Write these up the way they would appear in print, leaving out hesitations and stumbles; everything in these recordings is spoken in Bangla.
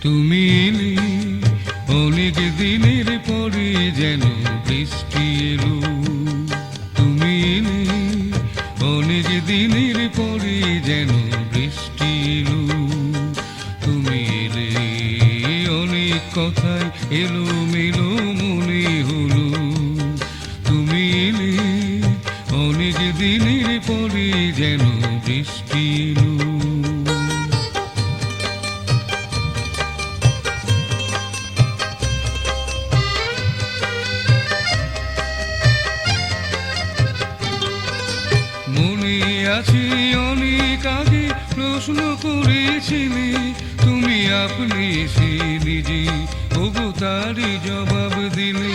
তুমি এলে অনেক দিনের পরে যেন বৃষ্টি এলো। তুমি এলে অনেক দিনের পরে যেন বৃষ্টি এলো। তুমি এলে অনেক কথাই এলো মেলো মনে হলো। তুমি এলে অনেক দিনের পরে যেন বৃষ্টি এলো। মনে আছে অনেক আগে প্রশ্ন করেছিলে তুমি, আপনি এসে নিজে ওগো তারই জবাব দিলে।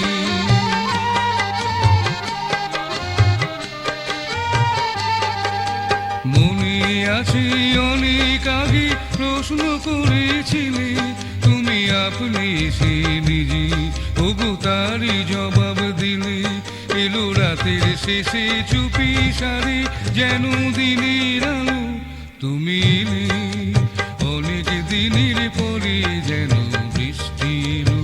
মনে আছে অনেক আগে প্রশ্ন করেছিলে তুমি, আপনি এসে নিজে ওগো তারই জবাব দিলে। এলো রাতের শেষে চুপি সারে যেন দিনের আলো। তুমি এলে অনেক দিনের পরে যেন বৃষ্টি এলো।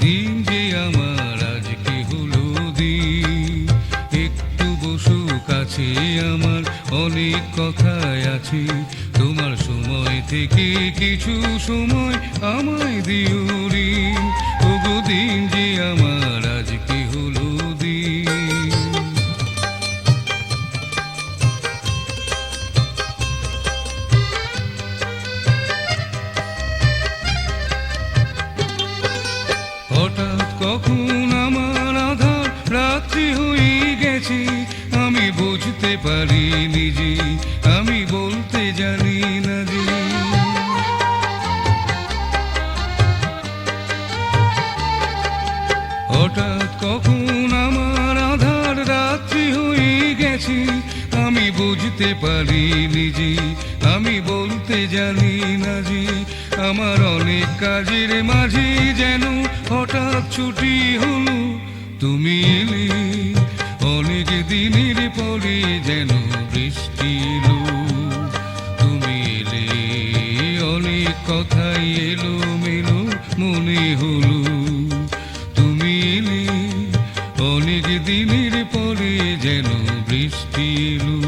দিন যে আমার আজকে হলো দিন, একটু বসো কাছে আমার অনেক কথাই আছে। তোমার সময় থেকে কিছু সময় আমায় দিও ঋণ। ওগো দিন যে আমার আজকে হলো দিন। হঠাৎ কখন আমার আধার রাত্রি হয়ে গেছে, আমি বুঝতে পারি নিজে, আমি বলতে জানি না যে। হঠাৎ কখন আমার আধার রাত্রি হয়ে গেছে, আমি বুঝতে পারি নিজে, আমি বলতে জানি না যে। আমার অনেক কাজের মাঝে যেন হঠাৎ ছুটি হলো। তুমি এলে অনেক দিনের পরে যেন বৃষ্টি এলো। তুমি এলে অনেক কথাই এলো মেলো মনে হলো। তুমি এলে অনেক দিনের পরে যেন বৃষ্টি এলো।